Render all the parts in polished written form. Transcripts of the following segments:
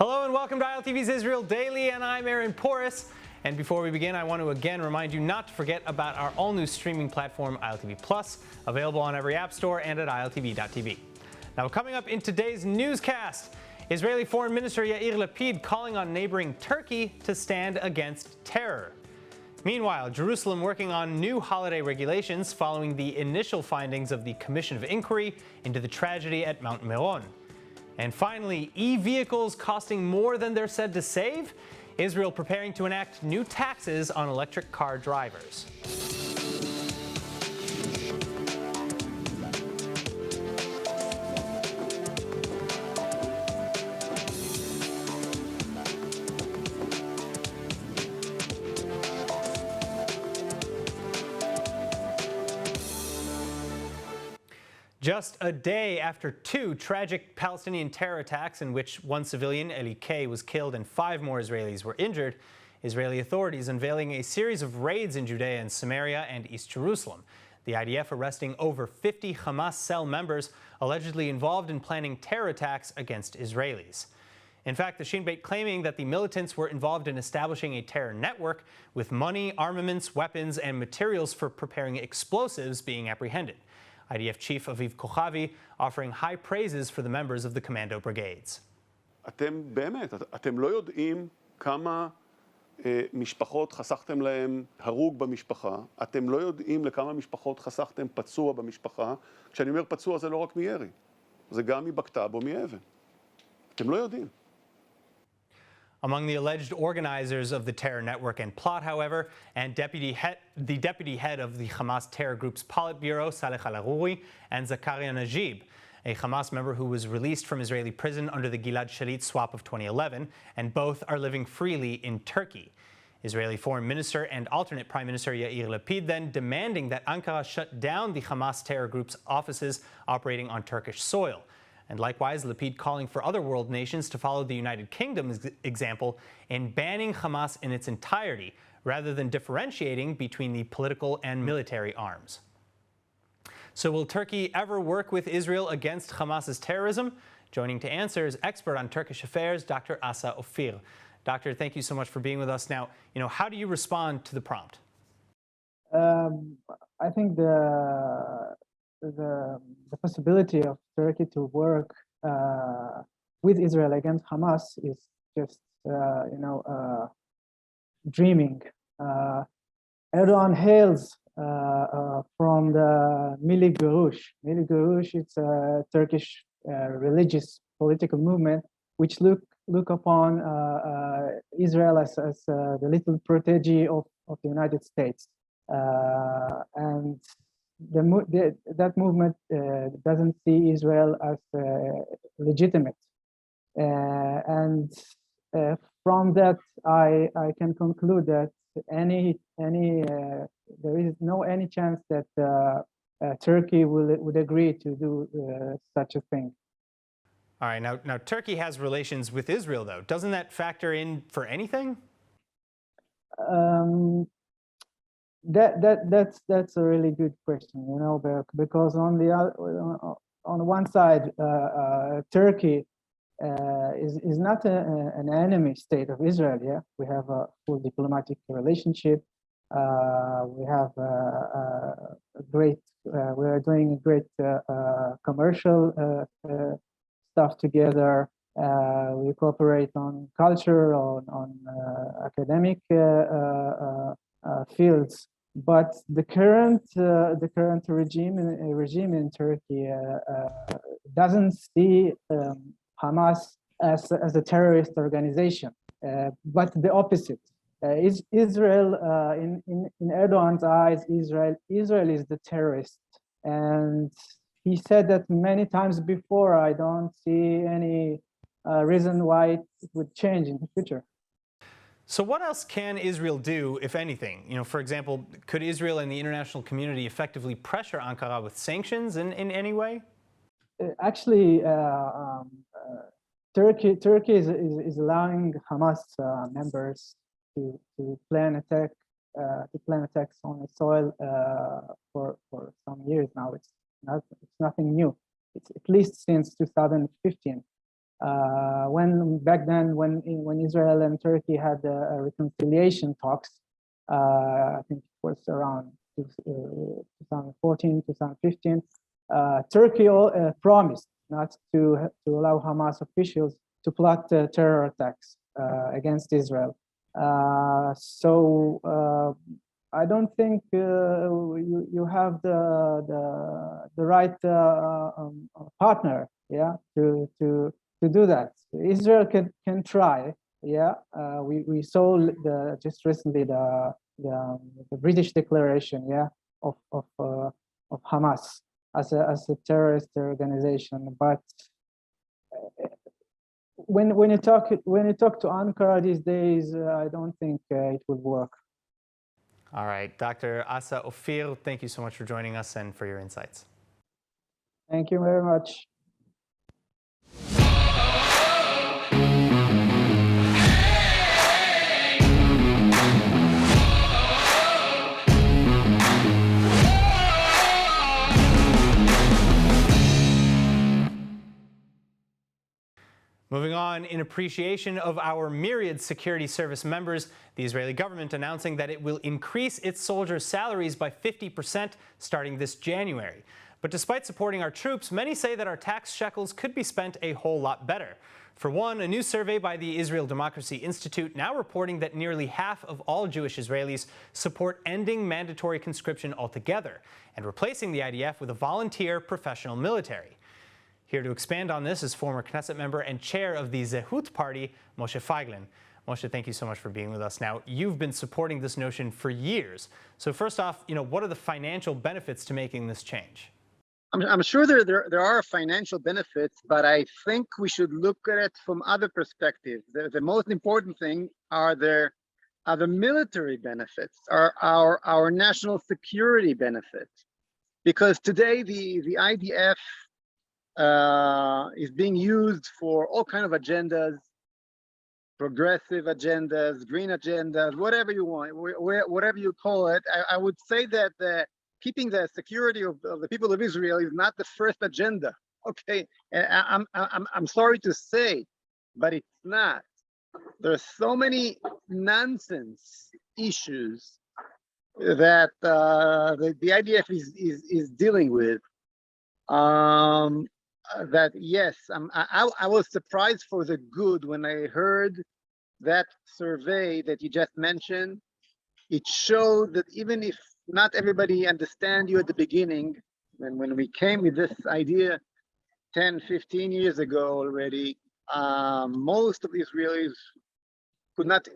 Hello and welcome to ILTV's Israel Daily, and I'm Meron. And before we begin, I want to again remind you not to forget about our all-new streaming platform, ILTV Plus, available on every app store and at ILTV.tv. Now, coming up in today's newscast, Israeli Foreign Minister Yair Lapid calling on neighboring Turkey to stand against terror. Meanwhile, Jerusalem working on new holiday regulations following the initial findings of the Commission of Inquiry into the tragedy at Mount Meron. And finally, e-vehicles costing more than they're said to save? Israel preparing to enact new taxes on electric car drivers. Just a day after two tragic Palestinian terror attacks in which one civilian, Eli K, was killed and 5 more Israelis were injured, Israeli authorities unveiling a series of raids in Judea and Samaria and East Jerusalem. The IDF arresting over 50 Hamas cell members allegedly involved in planning terror attacks against Israelis. In fact, the Shin Bet claiming that the militants were involved in establishing a terror network with money, armaments, weapons, and materials for preparing explosives being apprehended. IDF Chief Aviv Kochavi offering high praises for the members of the commando brigades. אתם לא יודעים כמה משפחות חסכתם להם הרוג במשפחה, אתם לא יודעים לכמה משפחות חסכתם פצוע במשפחה. כשאני אומר פצוע זה לא רק מירי, זה גם מבקת"ב או מאבן. אתם לא יודעים. Among the alleged organizers of the terror network and plot, however, and the deputy head of the Hamas terror group's Politburo, Saleh al-Aruri, and Zakaria Najib, a Hamas member who was released from Israeli prison under the Gilad Shalit swap of 2011, and both are living freely in Turkey. Israeli Foreign Minister and alternate Prime Minister Yair Lapid then demanding that Ankara shut down the Hamas terror group's offices operating on Turkish soil. And likewise, Lapid calling for other world nations to follow the United Kingdom's example in banning Hamas in its entirety, rather than differentiating between the political and military arms. So will Turkey ever work with Israel against Hamas's terrorism? Joining to answer is expert on Turkish affairs, Dr. Asa Ofir. Doctor, thank you so much for being with us. Now, how do you respond to the prompt? I think the possibility of Turkey to work with Israel against Hamas is just, dreaming. Erdogan hails from the Milli Görüş. Milli Görüş, it's a Turkish religious political movement which look upon Israel as the little protege of the United States. And that movement doesn't see Israel as legitimate, and from that I can conclude that there is any chance that Turkey would agree to do such a thing. All right, now Turkey has relations with Israel, though. Doesn't that factor in for anything? That's a really good question, because on one side, Turkey is not an enemy state of Israel. Yeah, we have a full diplomatic relationship. We have we are doing great commercial stuff together. We cooperate on culture, on academic fields. But the current regime in Turkey doesn't see Hamas as a terrorist organization, but the opposite. Israel, in Erdogan's eyes, Israel is the terrorist, and he said that many times before. I don't see any reason why it would change in the future. So what else can Israel do, if anything? For example, could Israel and the international community effectively pressure Ankara with sanctions in any way? Actually, Turkey is allowing Hamas members to plan attacks on its soil for some years now. It's nothing new. It's at least since 2015. When back then, when Israel and Turkey had reconciliation talks, I think it was around 2014, 2015. Turkey promised not to allow Hamas officials to plot terror attacks against Israel. So I don't think you have the right partner, yeah, to do that. Israel can try, yeah. We saw just recently the British declaration, yeah, of Hamas as a terrorist organization, but when you talk to Ankara these days, I don't think it would work. All right, Dr. Asa Ophir, thank you so much for joining us and for your insights. Thank you very much. Moving on, in appreciation of our myriad security service members, the Israeli government announcing that it will increase its soldiers' salaries by 50% starting this January. But despite supporting our troops, many say that our tax shekels could be spent a whole lot better. For one, a new survey by the Israel Democracy Institute now reporting that nearly half of all Jewish Israelis support ending mandatory conscription altogether and replacing the IDF with a volunteer professional military. Here to expand on this is former Knesset member and chair of the Zehut Party, Moshe Feiglin. Moshe, thank you so much for being with us. Now, you've been supporting this notion for years. So first off, what are the financial benefits to making this change? I'm sure there are financial benefits, but I think we should look at it from other perspectives. The most important thing are the military benefits, are our national security benefits. Because today the IDF is being used for all kinds of agendas, progressive agendas, green agendas, whatever you want, whatever you call it. I would say that keeping the security of the people of Israel is not the first agenda. Okay, and I'm sorry to say, but it's not. There are so many nonsense issues that the IDF is dealing with. That yes, I was surprised for the good when I heard that survey that you just mentioned. It showed that even if not everybody understand you at the beginning, and when we came with this idea 10, 15 years ago already, most of the Israelis could not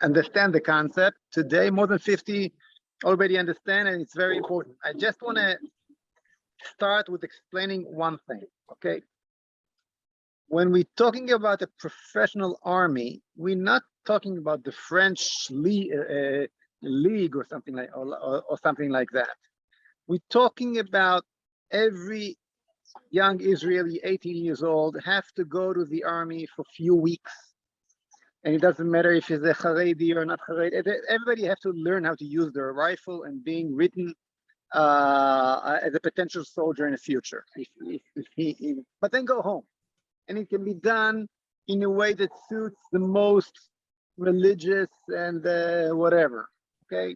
understand the concept. Today, more than 50 already understand, and it's very important. I just want to start with explaining one thing, okay? When we're talking about a professional army, we're not talking about the French league or something like that. We're talking about every young Israeli, 18 years old, have to go to the army for a few weeks. And it doesn't matter if it's a Haredi or not Haredi. Everybody has to learn how to use their rifle and being written as a potential soldier in the future. But then go home. And it can be done in a way that suits the most religious and whatever, okay?